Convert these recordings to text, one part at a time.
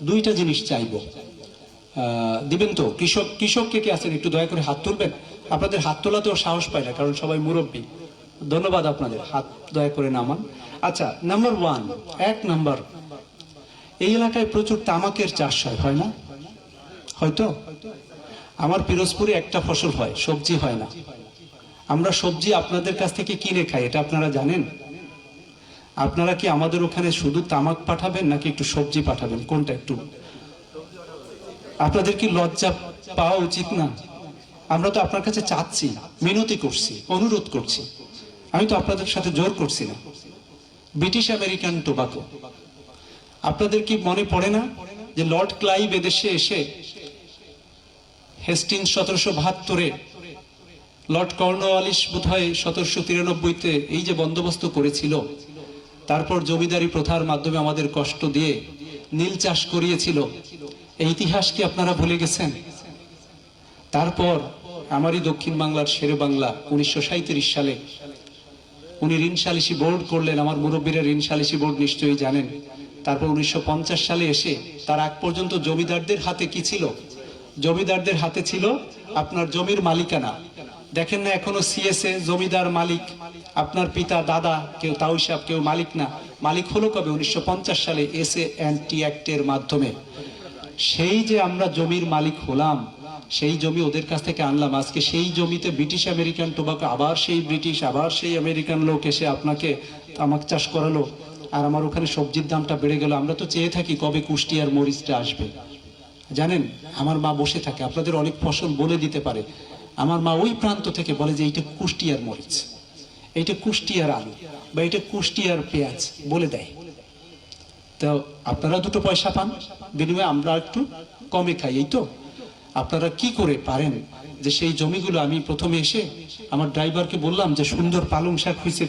দুইটা জিনিস চাইবো, দিবেন তো? কৃষক কে কে আছেন একটু দয়া করে হাত তুলবেন। আপনাদের হাত তোলাতেও সাহস পায় না, কারণ সবাই মুরব্বী। ধন্যবাদ আপনাদের, হাত দয়া করে নামান। আচ্ছা, নাম্বার ওয়ান, এক নাম্বার, এই এলাকায় প্রচুর তামাকের চাষ হয় না? হয়তো আমার পিরোজপুরে একটা ফসল হয়, সবজি হয় না। আমরা সবজি আপনাদের কাছ থেকে কিনে খাই, এটা আপনারা জানেন? আপনারা কি আমাদের ওখানে শুধু তামাক পাঠাবেন নাকি একটু সবজি পাঠাবেন? কোনটা? একটু আপনাদের কি লজ্জা পাওয়া উচিত না? আমরা তো আপনার কাছে চাচ্ছি, মিনতি করছি, অনুরোধ করছি। আমি তো আপনাদের সাথে জোর করছি না। ব্রিটিশ আমেরিকান টোবাকো, আপনাদের কি মনে পড়ে না যে লর্ড ক্লাইভ এদেশে এসে হেস্টিংস 1772-এ, লর্ড কর্নওয়ালিস বোধহয় 1793-তে এই যে বন্দোবস্ত করেছিল, তারপর জমিদারি প্রথার মাধ্যমে আমাদের কষ্ট দিয়ে নীল চাষ করিয়েছিল। এই ইতিহাস কি আপনারা ভুলে গেছেন? তারপর আমারই দক্ষিণ বাংলার শেরে বাংলা 1937 সালে উনি ঋণ সালিসি বোর্ড করলেন। আমার মুরব্বীরা ঋণ সালিসি বোর্ড নিশ্চয়ই জানেন। তারপর 1950 সালে এসে, তার আগ পর্যন্ত জমিদারদের হাতে কি ছিল? জমিদারদের হাতে ছিল আপনার জমির মালিকানা। দেখেন না এখনো সিএসএ জমিদার মালিক, আপনার পিতা দাদা কেউ তাও সাহেব কেউ মালিক না। মালিক হলো কবে? 1950 সালে SA&T অ্যাক্টের মাধ্যমে। সেই যে আমরা জমির মালিক হলাম, সেই জমি ওদের কাছ থেকে আনলাম। আজকে সেই জমিতে ব্রিটিশ আমেরিকান টোবাকো, আবার সেই ব্রিটিশ, আবার সেই আমেরিকান লোক এসে আপনাকে তামাক চাষ করালো, আর আমার ওখানে সবজির দামটা বেড়ে গেল। আমরা তো চেয়ে থাকি কবে কুষ্টিয়ার মরিচটা আসবে। জানেন, আমার মা বসে থাকে, আপনাদের অনেক ফসল বলে দিতে পারে। আমার মা ওই প্রান্ত থেকে বলে যে এইটা কুষ্টিয়ার মরিচ, এইটা কুষ্টিয়ার আলু, বা এটা কুষ্টিয়ার পেঁয়াজ বলে দেয়। তো আপনারা দুটো পয়সা পান, বিনিময়ে আমরা একটু কমে খাই। এই তো আপনারা কি করে পারেন যে সেই জমিগুলো, আমি প্রথমে এসে আমার ড্রাইভারকে বললাম যে সুন্দর পালং শাক হয়েছে,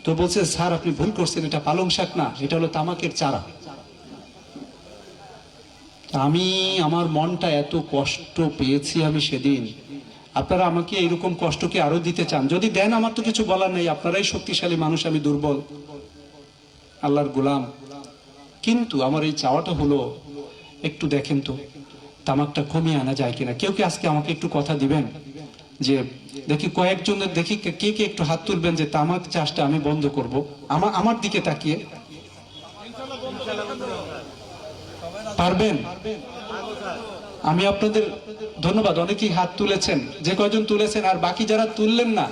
তো বলছে স্যার আপনি ভুল করছেন, এটা পালং শাক না, এটা হলো তামাকের চারা। আমি আমার মনটা এত কষ্ট পেয়েছি আমি সেদিন। আপনারা আমাকে এইরকম কষ্ট কি আরো দিতে চান? যদি দেন আমার তো কিছু বলার নেই, আপনারাই শক্তিশালী মানুষ, আমি দুর্বল আল্লাহর গোলাম। কিন্তু আমার এই চাওয়াটা হলো, একটু দেখেন তো তামাকটা কমিয়ে আনা যায় কিনা। কেউ কি আজকে আমাকে একটু কথা দিবেন যে দেখি কয়েকজনের, দেখি কে কে একটু হাত তুলবেন যে তামাক চাষটা আমি বন্ধ করব। আমার দিকে তাকিয়ে পারবেন? আমি আপনাদের ধন্যবাদ, অনেকেই হাত তুলেছেন, যে কয়জন তুলেছেন, আর বাকি যারা তুললেন না,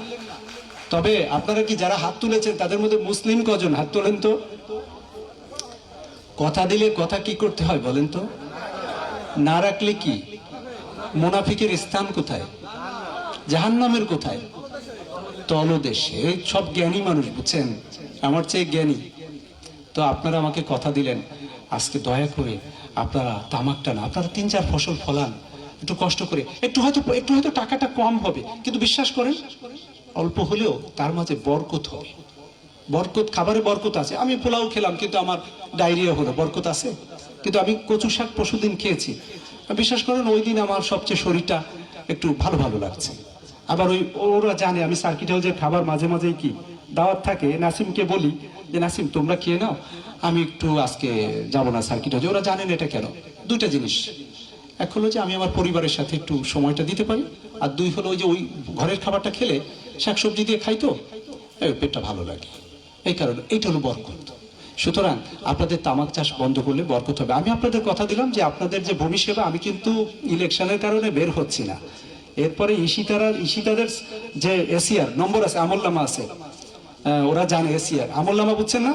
তবে আপনারা কি যারা হাত তুলেছেন তাদের মধ্যে মুসলিম কজন হাত তোলেন তো? কথা দিলে কথা কি করতে হয় বলেন তো? না রাখলে কি? মুনাফিকের স্থান কোথায়? জাহান্নামের কোথায়? তলদেশে। সব জ্ঞানী মানুষ, বুঝছেন, আমার চেয়ে জ্ঞানী। তো আপনারা আমাকে কথা দিলেন, আজকে দয়া করে আপনারা তামাকটা না, আপনারা 3-4 ফসল ফলান একটু কষ্ট করে। একটু হয়তো টাকাটা কম হবে, কিন্তু বিশ্বাস করেন অল্প হলেও তার মাঝে বরকত হবে। বরকত, খাবারে বরকত আছে। আমি পোলাও খেলাম কিন্তু আমার ডায়রিয়া হলো, বরকত আছে। কিন্তু আমি কচু শাক পরশুদিন খেয়েছি, বিশ্বাস করেন ওই দিন আমার সবচেয়ে শরীরটা একটু ভালো ভালো লাগছে। আবার ওরা জানে আমি সার্কিট হাউসের খাবার মাঝে মাঝেই কি দাওয়াত থাকে, নাসিমকে বলি যে নাসিম তোমরা খেয়ে নাও, আমি একটু আজকে যাব না সার্কিট হাউসে। ওরা জানেন এটা কেন। দুইটা জিনিস, এক হলো যে আমি আমার পরিবারের সাথে একটু সময়টা দিতে পারি, আর দুই হলো ওই যে ওই ঘরের খাবারটা খেলে শাকসবজি দিয়ে খাই তো পেটটা ভালো লাগে, এই কারণে। এইটা হলো বরকত। সুতরাং আপনাদের তামাক চাষ বন্ধ করলে বরকত হবে। আমি আপনাদের কথা দিলাম যে আপনাদের যে ভূমি সেবা, আমি কিন্তু ইলেকশনের কারণে বের হচ্ছি না। এরপরে ইশিতাদের যে এসিআর নম্বর আছে, আমলনামা আছে, ওরা জানে এসিআর আমলনামা, বুঝছেন না?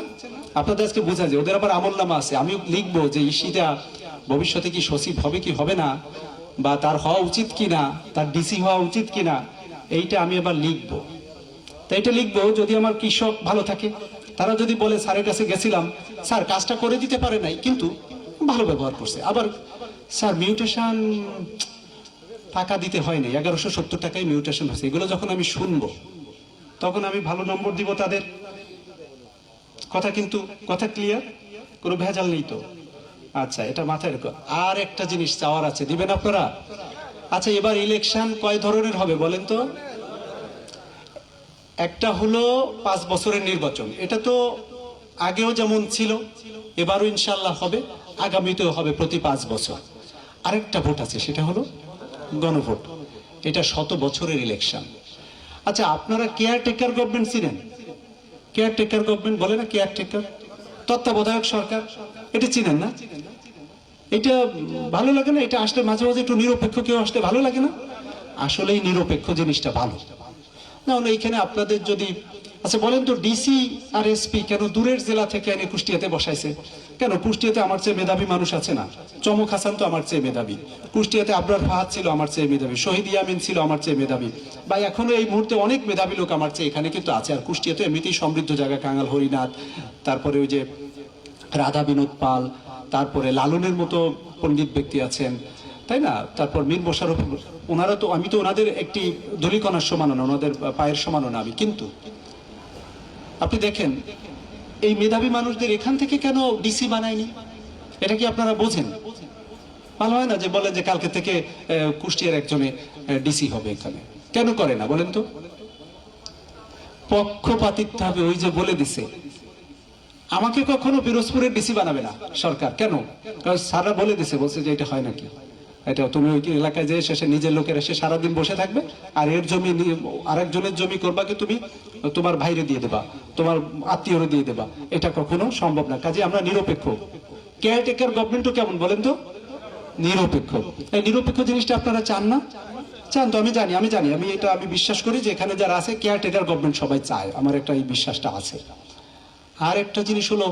আপনাদের আজকে বোঝা যায় ওদের আবার আমলনামা আছে। আমি লিখবো যে ইশিতা ভবিষ্যতে কি সচিব হবে কি হবে না, বা তার হওয়া উচিত কিনা, তার ডিসি হওয়া উচিত কিনা, এইটা আমি আবার লিখবো। তাই এটা লিখবো যদি আমার কৃষক ভালো থাকে। তারা যদি বলে স্যারের কাছে গেছিলাম, স্যার কাজটা করে দিতে পারে নাই কিন্তু ভালো ব্যবহার করছে, আবার স্যার মিউটেশন টাকা দিতে হয়নি, 1170 টাকায় মিউটেশন হয়েছে, এগুলো যখন আমি শুনবো তখন আমি ভালো নম্বর দিব তাদের। কথা কিন্তু, কথা ক্লিয়ার, কোনো ভেজাল নেই তো? আচ্ছা, এটা মাথায় রেখো। আর একটা জিনিস চাওয়ার আছে, দিবেন আপনারা? আচ্ছা, এবার ইলেকশন কয় ধরনের হবে বলেন তো? একটা হলো 5 বছরের নির্বাচন, এটা তো আগেও যেমন ছিল এবারও ইনশাল্লাহ হবে। আগামীতেও হবে প্রতি 5 বছর। আরেকটা ভোট আছে, সেটা হলো গণভোট। এটা 100 বছরের ইলেকশন। আচ্ছা, আপনারা কেয়ারটেকার গভর্নমেন্ট ছিলেন? কেয়ারটেকার গভর্নমেন্ট বলে না, কেয়ারটেকার, তত্ত্বাবধায়ক সরকার, এটা চিনেন না? এটা ভালো লাগে না? এটা আসলে মাঝে মাঝে একটু নিরপেক্ষ কেউ আসলে ভালো লাগে না? আসলেই নিরপেক্ষ জিনিসটা ভালো না হলে এইখানে আপনাদের যদি, আচ্ছা বলেন তো, ডিসি আর এসপি কেন দূরের জেলা থেকে এনে কুষ্টিয়াতে বসাইছে? কেন? কুষ্টিয়াতে আমার চেয়ে মেধাবী মানুষ আছে না? চমক হাসান তো আমার চেয়ে মেধাবী, কুষ্টিয়াতে আবরার ফাহাদ ছিল আমার চেয়ে মেধাবী, শহীদ ইয়ামিন ছিল আমার চেয়ে মেধাবী, বা এখনো এই মুহূর্তে অনেক মেধাবী লোক আমার চেয়ে এখানে কিন্তু আছে। আর কুষ্টিয়াতে এমনিতেই সমৃদ্ধ জায়গা, কাঙাল হরিনাথ, তারপরে ওই যে রাধা বিনোদ পাল, তারপরে লালনের মতো পণ্ডিত ব্যক্তি আছেন, তাই না? তারপর মীর মোশাররফ, ওনারা তো, আমি তো ওনাদের একটি ধূলিকণার সমানও না, ওনাদের পায়ের সমানও না আমি। কিন্তু আপনি দেখেন এই মেধাবী মানুষদের এখান থেকে কেন ডিসি বানায়নি? এটা কি আপনারা বোঝেন? ভালো হয় না যে বলে যে কালকে থেকে কুষ্টিয়ার একজনে ডিসি হবে এখানে, কেন করে না বলেন তো? পক্ষপাতিত্ব হবে, ওই যে বলে দিছে আমাকে কখনো পিরোজপুরের ডিসি বানাবে না সরকার। কেন? কারণ সারা বলে দিছে, বলছে যে এটা হয় নাকি, এটা তুমি ওই এলাকায় যে শেষে নিজের লোকের এসে সারাদিন বসে থাকবে, আর এর জমি আরেকজনের জমি করবা কি তুমি তোমার ভাইরে দিয়ে দেবা, তোমার আত্মীয়রে দিয়ে দেবা, এটা কখনো সম্ভব না। কাজে আমরা নিরপেক্ষ। কেয়ারটেকার গভর্নমেন্টও কেমন বলেন তো? নিরপেক্ষ। এই নিরপেক্ষ জিনিসটা আপনারা চান না? চান তো, আমি জানি, আমি এটা আমি বিশ্বাস করি যে এখানে যারা আছে কেয়ারটেকার গভর্নমেন্ট সবাই চায়, আমার একটা এই বিশ্বাসটা আছে। আর একটা জিনিস হলো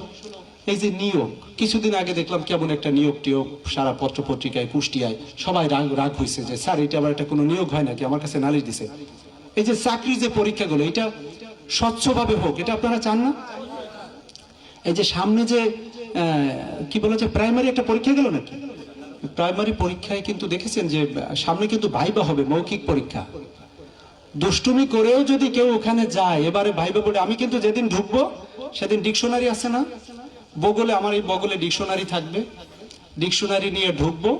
এই যে নিয়োগ, কিছুদিন আগে দেখলাম কেমন একটা নিয়োগ টিয়োগ সারা পত্র পত্রিকায়, কুষ্টিয়ায় সবাই রাগ হয়েছে যে স্যার এটা আবার একটা কোনো নিয়োগ হয় নাকি, আমার কাছে নালিশ দিছে। এই যে চাকরি যে পরীক্ষাগুলো, এটা স্বচ্ছভাবে হোক, এটা আপনারা চান না? এই যে সামনে যে কি বলা যায়, প্রাইমারি একটা পরীক্ষা গেল নাকি, প্রাইমারি পরীক্ষায় কিন্তু দেখেছেন যে সামনে কিন্তু ভাইবা হবে, মৌখিক পরীক্ষা। দুষ্টুমি করেও যদি কেউ ওখানে যায়, এবারে ভাইবা বলে, আমি কিন্তু যেদিন ঢুকবো সেদিন ডিকশনারি আছে না বগলে, আমার এই বগলে ডিকশনারি থাকবে, ডিকশনারি নিয়ে ঢুকবো,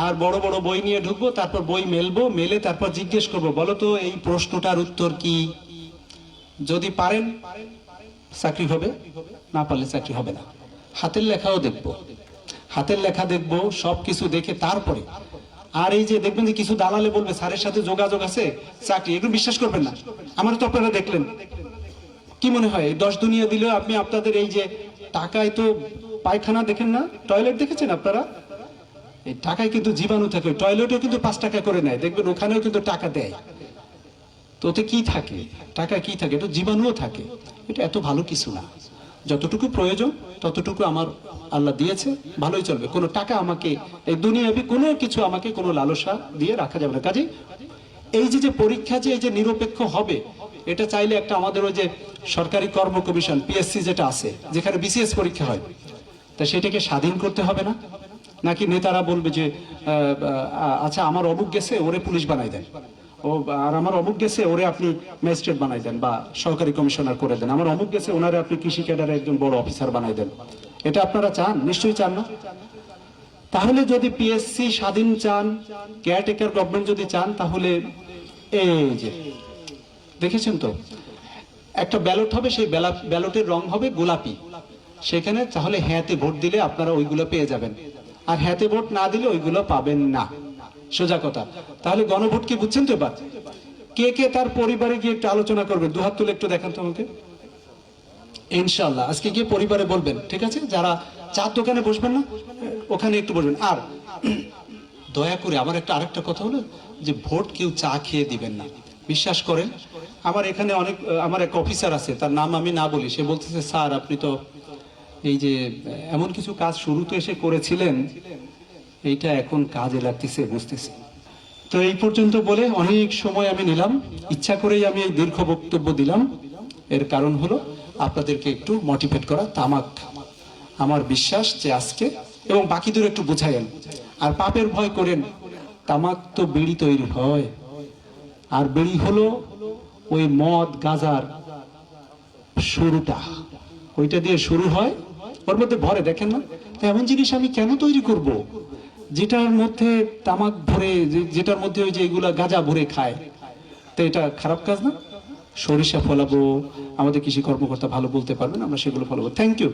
আর বড় বড় বই নিয়ে ঢুকবো, তারপর বই মেলবো, মেলে তারপর জিজ্ঞেস করবো, বলো তো এই প্রশ্নটার উত্তর কি? যদি পারেন চাকরি হবে, না পারলে চাকরি হবে না। হাতের লেখাও দেখবো, হাতের লেখা দেখবো, সবকিছু দেখে তারপরে। আর এই যে দেখবেন যে কিছু দালালে বলবে স্যারের সাথে যোগাযোগ আছে চাকরি, এগুলো বিশ্বাস করবেন না। আমার তো আপনারা দেখলেন, কি মনে হয় 10 দুনিয়া দিলেও আপনি আপনাদের এই যে টাকায় তো পায়খানা দেখেন না, টয়লেট দেখেছেন আপনারা? এই টাকায় কিন্তু জীবাণু থাকে, টয়লেটও কিন্তু 5 টাকা করে নেয়, দেখবেন ওখানেও কিন্তু টাকা দেয়। তো ওতে কি থাকে? টাকা কি থাকে? এটা জীবাণুও থাকে। এটা এত ভালো কিছু না, যতটুকু প্রয়োজন ততটুকু আমার আল্লাহ দিয়েছে, ভালোই চলবে। কোনো টাকা আমাকে এই দুনিয়াবি কোনো কিছু আমাকে কোনো লালসা দিয়ে রাখা যাবে না। কাজে এই যে পরীক্ষা যে এই যে নিরপেক্ষ হবে, এটা চাইলে একটা আমাদের ওই যে সরকারি কর্ম কমিশন পিএসসি যেটা আছে, যেখানে বিসিএস পরীক্ষা হয়, তা সেটাকে স্বাধীন করতে হবে না? নাকি নেতারা বলবে যে আচ্ছা আমার অমুক গেছে, ওরে পুলিশ বানাই দেন, ও আর আমার অমুক গেছে, ওরে আপনি ম্যাজিস্ট্রেট বানাই দেন বা সহকারী কমিশনার করে দেন, আমার অমুক গেছে, ওনারে আপনি কৃষি ক্যাডারে একজন বড় অফিসার বানাই দেন। এটা আপনারা চান? নিশ্চয়ই চান না? তাহলে যদি পিএসসি স্বাধীন চান, কেয়ারটেকার গভর্নমেন্ট যদি চান, তাহলে এই যে দেখেছেন তো একটা ব্যালট হবে, সেই ব্যালটের রং হবে গোলাপি, সেখানে তাহলে হ্যাঁতে ভোট দিলে আপনারা ওইগুলো পেয়ে যাবেন, আর হ্যাঁতে ভোট না দিলে ওইগুলো পাবেন না, সোজা কথা। তাহলে গণভোট কি বুঝছেন তো? এবার কে কে তার পরিবারে গিয়ে একটু আলোচনা করবেন, দুহাত তুলে একটু দেখান তো আমাকে। ইনশাআল্লাহ আজকে গিয়ে পরিবারে বলবেন, ঠিক আছে? যারা চার দোকানে বসবেন না, ওখানে একটু বসবেন। আর দয়া করে আমার আরেকটা কথা হলো যে ভোট কেউ চা খেয়ে দিবেন না, বিশ্বাস করেন। আমার এখানে আমার এক অফিসার আছে, তার নাম আমি না বলি, সে বলতেছে স্যার আপনি তো এই যে এমন কিছু কাজ শুরুতে এসে করেছিলেন, এইটা এখন কাজে লাগতেছে, বুঝতেছি। তো এই পর্যন্ত বলে অনেক সময় আমি নিলাম, ইচ্ছা করেই আমি এই দীর্ঘ বক্তব্য দিলাম। এর কারণ হলো আপনাদেরকে একটু মোটিভেট করা। তামাক আমার বিশ্বাস যে আজকে, এবং বাকিদের একটু বুঝাইন, আর পাপের ভয় করেন। তামাক তো বিড়ি তৈরি হয়, আর বিড়ি হলো ওই মদ গাজার শুরুটা, ওইটা দিয়ে শুরু হয়, ওর মধ্যে ভরে, দেখেন না? এমন জিনিস আমি কেন তৈরি করব যেটার মধ্যে তামাক ভরে, যেটার মধ্যে ওই যে এগুলা গাঁজা ভরে খায়? তো এটা খারাপ কাজ না? সরিষা ফলাবো, আমাদের কৃষি কর্মকর্তা ভালো বলতে পারবেন, আমরা সেগুলো ফলাবো। Thank you.